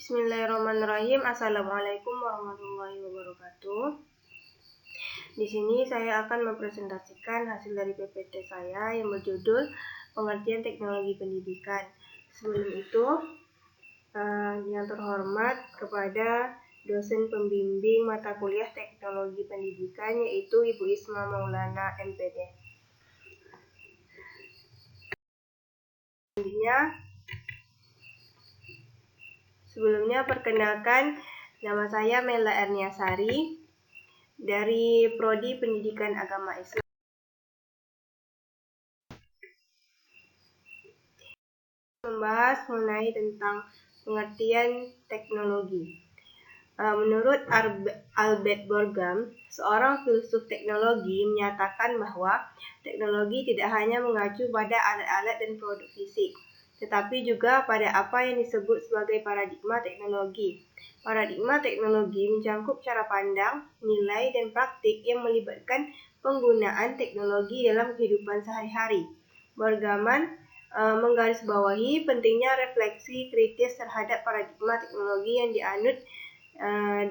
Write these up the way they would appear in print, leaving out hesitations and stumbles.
Bismillahirrahmanirrahim. Assalamualaikum warahmatullahi wabarakatuh. Di sini saya akan mempresentasikan hasil dari PPT saya yang berjudul Pengertian Teknologi Pendidikan. Sebelum itu, yang terhormat kepada dosen pembimbing mata kuliah Teknologi Pendidikan, yaitu Ibu Isma Maulana, MPD. Sebelumnya perkenalkan, nama saya Mela Erniasari dari Prodi Pendidikan Agama Islam. Membahas mengenai tentang pengertian teknologi. Menurut Albert Borgam, seorang filsuf teknologi, menyatakan bahwa teknologi tidak hanya mengacu pada alat-alat dan produk fisik, tetapi juga pada apa yang disebut sebagai paradigma teknologi. Paradigma teknologi mencakup cara pandang, nilai, dan praktik yang melibatkan penggunaan teknologi dalam kehidupan sehari-hari. Borgaman menggarisbawahi pentingnya refleksi kritis terhadap paradigma teknologi yang dianut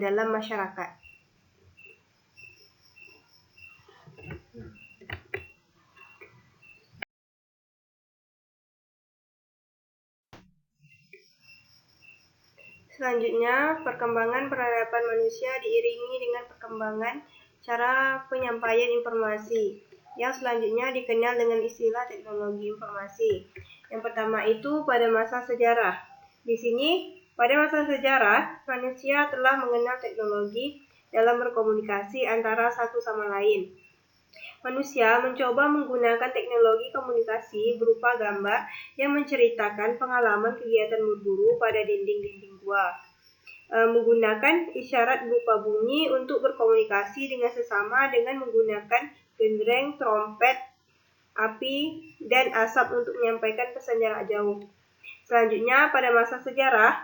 dalam masyarakat. Selanjutnya, perkembangan peradaban manusia diiringi dengan perkembangan cara penyampaian informasi, yang selanjutnya dikenal dengan istilah teknologi informasi. Yang pertama itu pada masa sejarah. Di sini, pada masa sejarah, manusia telah mengenal teknologi dalam berkomunikasi antara satu sama lain. Manusia mencoba menggunakan teknologi komunikasi berupa gambar yang menceritakan pengalaman kegiatan berburu pada dinding-dinding gua. Menggunakan isyarat berupa bunyi untuk berkomunikasi dengan sesama dengan menggunakan gendreng, trompet, api, dan asap untuk menyampaikan pesan jarak jauh. Selanjutnya, pada masa sejarah,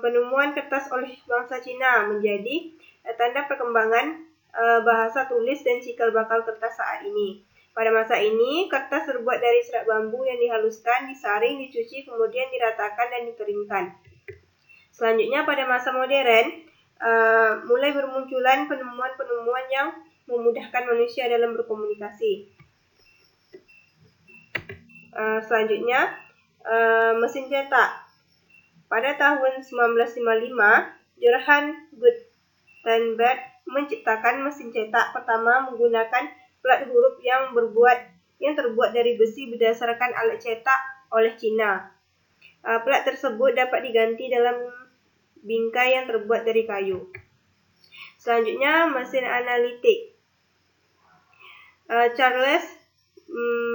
penemuan kertas oleh bangsa Cina menjadi tanda perkembangan bahasa tulis dan cikal bakal kertas saat ini. Pada masa ini, kertas terbuat dari serat bambu yang dihaluskan, disaring, dicuci, kemudian diratakan dan dikeringkan. Selanjutnya, pada masa modern, mulai bermunculan penemuan-penemuan yang memudahkan manusia dalam berkomunikasi. Selanjutnya, mesin cetak. Pada tahun 1955, Johann Gutenberg menciptakan mesin cetak pertama menggunakan plat huruf yang terbuat dari besi berdasarkan alat cetak oleh Cina. Plat tersebut dapat diganti dalam bingkai yang terbuat dari kayu. Selanjutnya, mesin analitik. Charles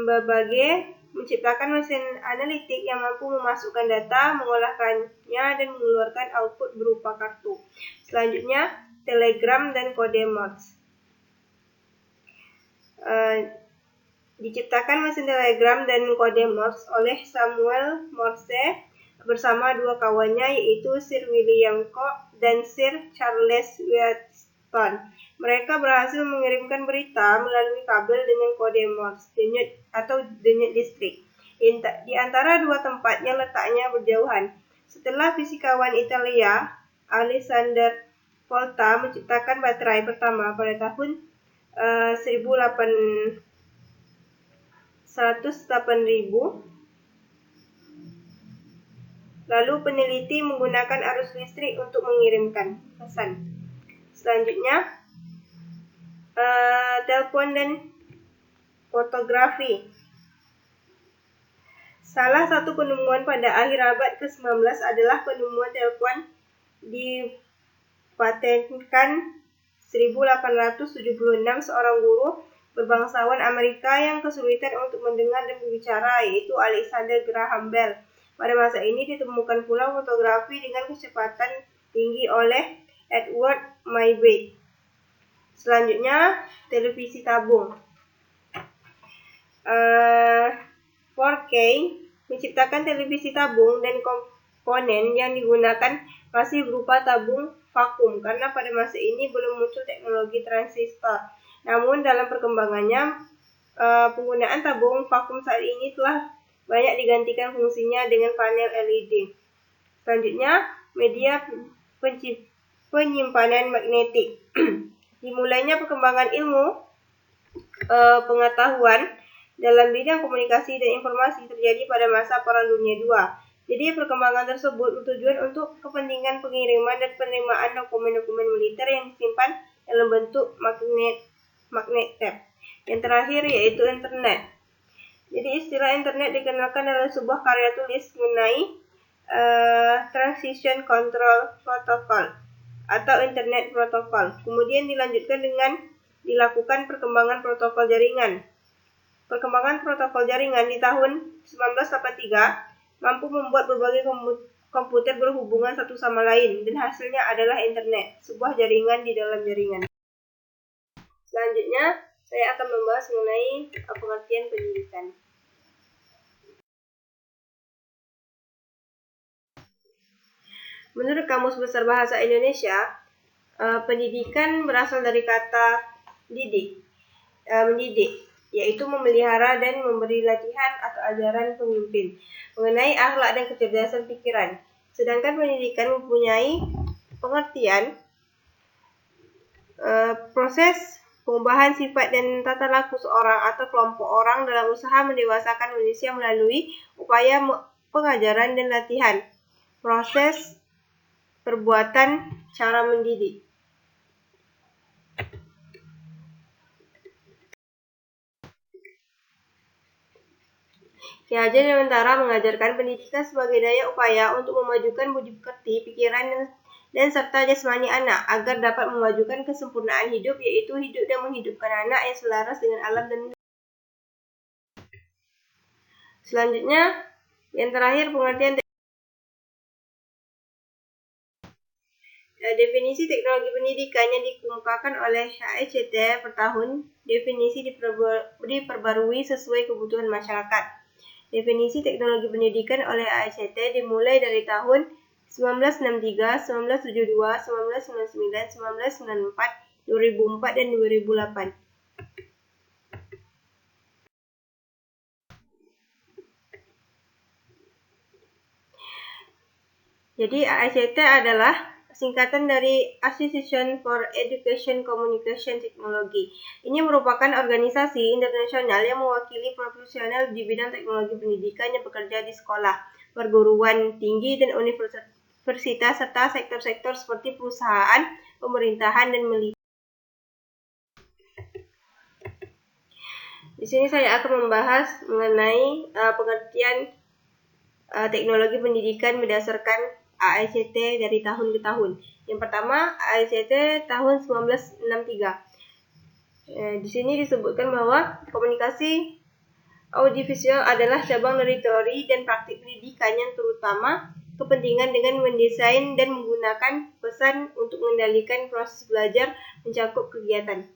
Babbage menciptakan mesin analitik yang mampu memasukkan data, mengolahkannya, dan mengeluarkan output berupa kartu. Selanjutnya, telegram dan kode Morse. Diciptakan mesin telegram dan kode Morse oleh Samuel Morse bersama dua kawannya, yaitu Sir William Koch dan Sir Charles Wheatstone. Mereka berhasil mengirimkan berita melalui kabel dengan kode Morse, denyut listrik, di antara dua tempat yang letaknya berjauhan. Setelah fisikawan Italia Alessandro Volta menciptakan baterai pertama pada tahun 1800, lalu peneliti menggunakan arus listrik untuk mengirimkan pesan. Selanjutnya, telepon dan fotografi. Salah satu penemuan pada akhir abad ke-19 adalah penemuan telepon dipatenkan 1876 seorang guru berbangsawan Amerika yang kesulitan untuk mendengar dan berbicara, yaitu Alexander Graham Bell. Pada masa ini ditemukan pula fotografi dengan kecepatan tinggi oleh Edward Maybach. Selanjutnya, televisi tabung. Forkey menciptakan televisi tabung dan komponen yang digunakan masih berupa tabung vakum karena pada masa ini belum muncul teknologi transistor. Namun dalam perkembangannya, penggunaan tabung vakum saat ini telah banyak digantikan fungsinya dengan panel LED. Selanjutnya, media penyimpanan magnetik. Dimulainya perkembangan ilmu pengetahuan dalam bidang komunikasi dan informasi terjadi pada masa Perang Dunia II. Jadi perkembangan tersebut bertujuan untuk kepentingan pengiriman dan penerimaan dokumen-dokumen militer yang disimpan dalam bentuk magnet tape. Yang terakhir yaitu internet. Jadi istilah internet dikenalkan dalam sebuah karya tulis mengenai Transition Control Protocol atau Internet Protocol. Kemudian dilanjutkan dengan dilakukan perkembangan protokol jaringan. Perkembangan protokol jaringan di tahun 1983 mampu membuat berbagai komputer berhubungan satu sama lain, dan hasilnya adalah internet, sebuah jaringan di dalam jaringan. Selanjutnya, saya akan membahas mengenai pengertian pendidikan. Menurut Kamus Besar Bahasa Indonesia, pendidikan berasal dari kata mendidik, yaitu memelihara dan memberi latihan atau ajaran pemimpin mengenai akhlak dan kecerdasan pikiran. Sedangkan pendidikan mempunyai pengertian proses pengubahan sifat dan tata laku seorang atau kelompok orang dalam usaha mendewasakan manusia melalui upaya pengajaran dan latihan, proses perbuatan, cara mendidik. Ki Hajar Dewantara mengajarkan pendidikan sebagai daya upaya untuk memajukan budi pekerti, pikiran, dan serta jasmani anak agar dapat memajukan kesempurnaan hidup, yaitu hidup dan menghidupkan anak yang selaras dengan alam dan selanjutnya, yang terakhir pengertian definisi teknologi pendidikan yang dikemukakan oleh HICT per tahun. Definisi diperbarui sesuai kebutuhan masyarakat. Definisi teknologi pendidikan oleh HICT dimulai dari tahun 1963, 1972, 1999, 1994, 2004, dan 2008. Jadi AICT adalah singkatan dari Association for Education Communication Technology. Ini merupakan organisasi internasional yang mewakili profesional di bidang teknologi pendidikan yang bekerja di sekolah, perguruan tinggi, dan universitas, serta sektor-sektor seperti perusahaan, pemerintahan, dan militer. Di sini saya akan membahas mengenai pengertian teknologi pendidikan berdasarkan AICT dari tahun ke tahun. Yang pertama, AICT tahun 1963. Di sini disebutkan bahwa komunikasi audiovisual adalah cabang dari teori dan praktik pendidikan yang terutama kepentingan dengan mendesain dan menggunakan pesan untuk mengendalikan proses belajar mencakup kegiatan.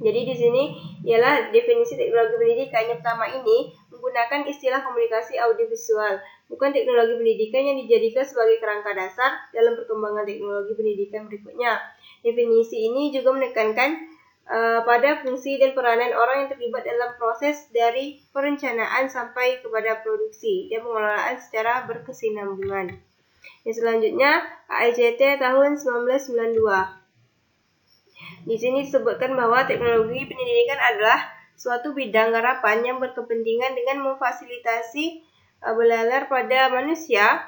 Jadi di sini ialah definisi teknologi pendidikan. Yang pertama ini menggunakan istilah komunikasi audiovisual, bukan teknologi pendidikan yang dijadikan sebagai kerangka dasar dalam perkembangan teknologi pendidikan berikutnya. Definisi ini juga menekankan pada fungsi dan peranan orang yang terlibat dalam proses dari perencanaan sampai kepada produksi dan pengelolaan secara berkesinambungan. Yang selanjutnya, AICT tahun 1992. Di sini disebutkan bahwa teknologi pendidikan adalah suatu bidang garapan yang berkepentingan dengan memfasilitasi belajar pada manusia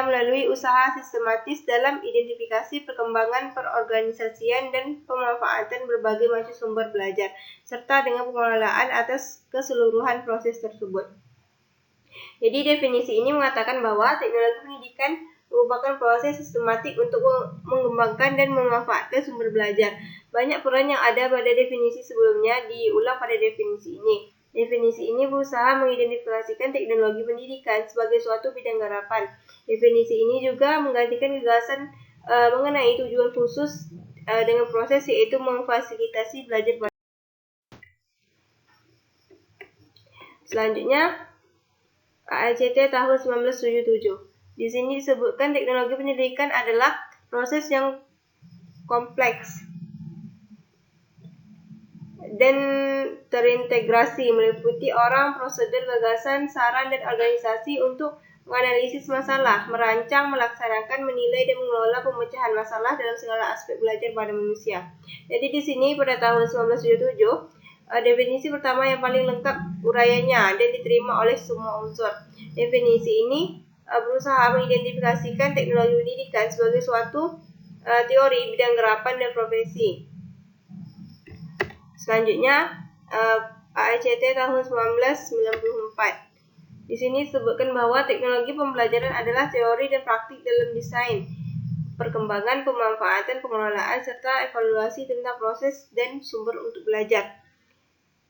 melalui usaha sistematis dalam identifikasi perkembangan perorganisasian dan pemanfaatan berbagai macam sumber belajar, serta dengan pengelolaan atas keseluruhan proses tersebut. Jadi definisi ini mengatakan bahwa teknologi pendidikan merupakan proses sistematik untuk mengembangkan dan memanfaatkan sumber belajar. Banyak peran yang ada pada definisi sebelumnya diulang pada definisi ini. Definisi ini berusaha mengidentifikasikan teknologi pendidikan sebagai suatu bidang garapan. Definisi ini juga menggantikan gagasan mengenai tujuan khusus dengan proses, yaitu memfasilitasi belajar. Selanjutnya, AICT tahun 1977. Di sini disebutkan teknologi pendidikan adalah proses yang kompleks dan terintegrasi, meliputi orang, prosedur, gagasan, saran, dan organisasi untuk menganalisis masalah, merancang, melaksanakan, menilai, dan mengelola pemecahan masalah dalam segala aspek belajar pada manusia. Jadi di sini pada tahun 1977, definisi pertama yang paling lengkap uraiannya dan diterima oleh semua unsur. Definisi ini berusaha mengidentifikasikan teknologi pendidikan sebagai suatu teori bidang gerapan dan profesi. Selanjutnya, AECT tahun 1994. Di sini disebutkan bahwa teknologi pembelajaran adalah teori dan praktik dalam desain, perkembangan, pemanfaatan, pengelolaan, serta evaluasi tentang proses dan sumber untuk belajar.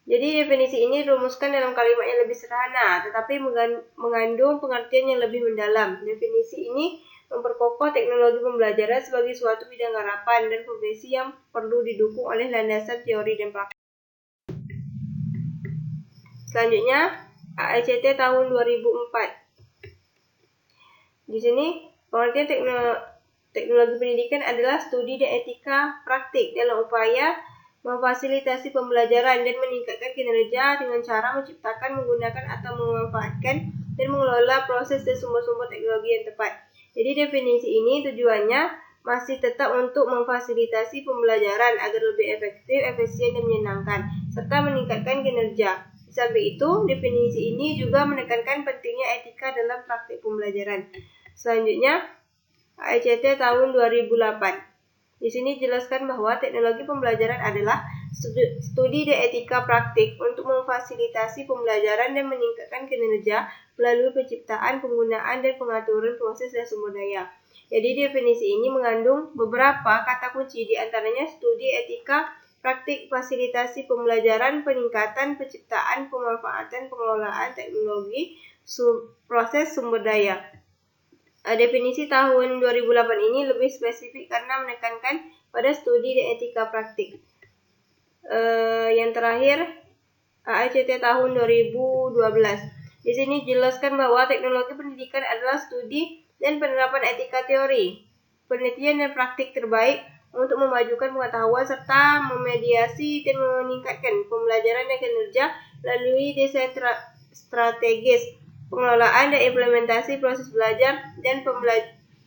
Jadi definisi ini dirumuskan dalam kalimat yang lebih sederhana, tetapi mengandung pengertian yang lebih mendalam. Definisi ini memperkokoh teknologi pembelajaran sebagai suatu bidang garapan dan profesi yang perlu didukung oleh landasan teori dan praktik. Selanjutnya, AECT tahun 2004. Di sini pengertian teknologi pendidikan adalah studi dan etika praktik dalam upaya memfasilitasi pembelajaran dan meningkatkan kinerja dengan cara menciptakan, menggunakan atau memanfaatkan dan mengelola proses dan sumber-sumber teknologi yang tepat. Jadi definisi ini tujuannya masih tetap untuk memfasilitasi pembelajaran agar lebih efektif, efisien, dan menyenangkan, serta meningkatkan kinerja. Di samping itu, definisi ini juga menekankan pentingnya etika dalam praktik pembelajaran. Selanjutnya, AECT tahun 2008. Di sini dijelaskan bahwa teknologi pembelajaran adalah studi dan etika praktik untuk memfasilitasi pembelajaran dan meningkatkan kinerja melalui penciptaan, penggunaan, dan pengaturan proses dan sumber daya. Jadi definisi ini mengandung beberapa kata kunci, di antaranya studi etika praktik, fasilitasi pembelajaran, peningkatan, penciptaan, pemanfaatan, pengelolaan teknologi, proses sumber daya. Definisi tahun 2008 ini lebih spesifik karena menekankan pada studi dan etika praktik. Yang terakhir, AECT tahun 2012. Di sini dijelaskan bahwa teknologi pendidikan adalah studi dan penerapan etika teori, penelitian dan praktik terbaik untuk memajukan pengetahuan serta memediasi dan meningkatkan pembelajaran dan kinerja melalui desain strategis, pengelolaan dan implementasi proses belajar dan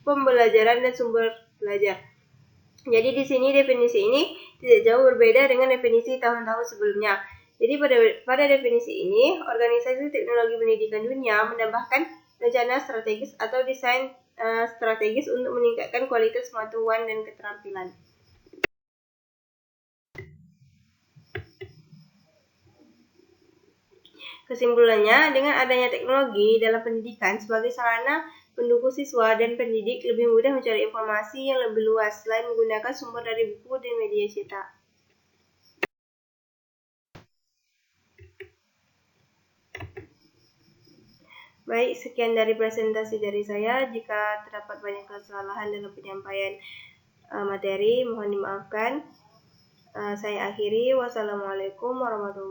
pembelajaran dan sumber belajar. Jadi di sini definisi ini tidak jauh berbeda dengan definisi tahun-tahun sebelumnya. Jadi pada definisi ini, Organisasi Teknologi Pendidikan Dunia menambahkan rencana strategis atau desain strategis untuk meningkatkan kualitas pengetahuan dan keterampilan. Kesimpulannya, dengan adanya teknologi dalam pendidikan sebagai sarana pendukung siswa dan pendidik lebih mudah mencari informasi yang lebih luas selain menggunakan sumber dari buku dan media cetak. Baik, sekian dari presentasi dari saya. Jika terdapat banyak kesalahan dalam penyampaian materi, mohon dimaafkan. Saya akhiri. Wassalamualaikum warahmatullahi wabarakatuh.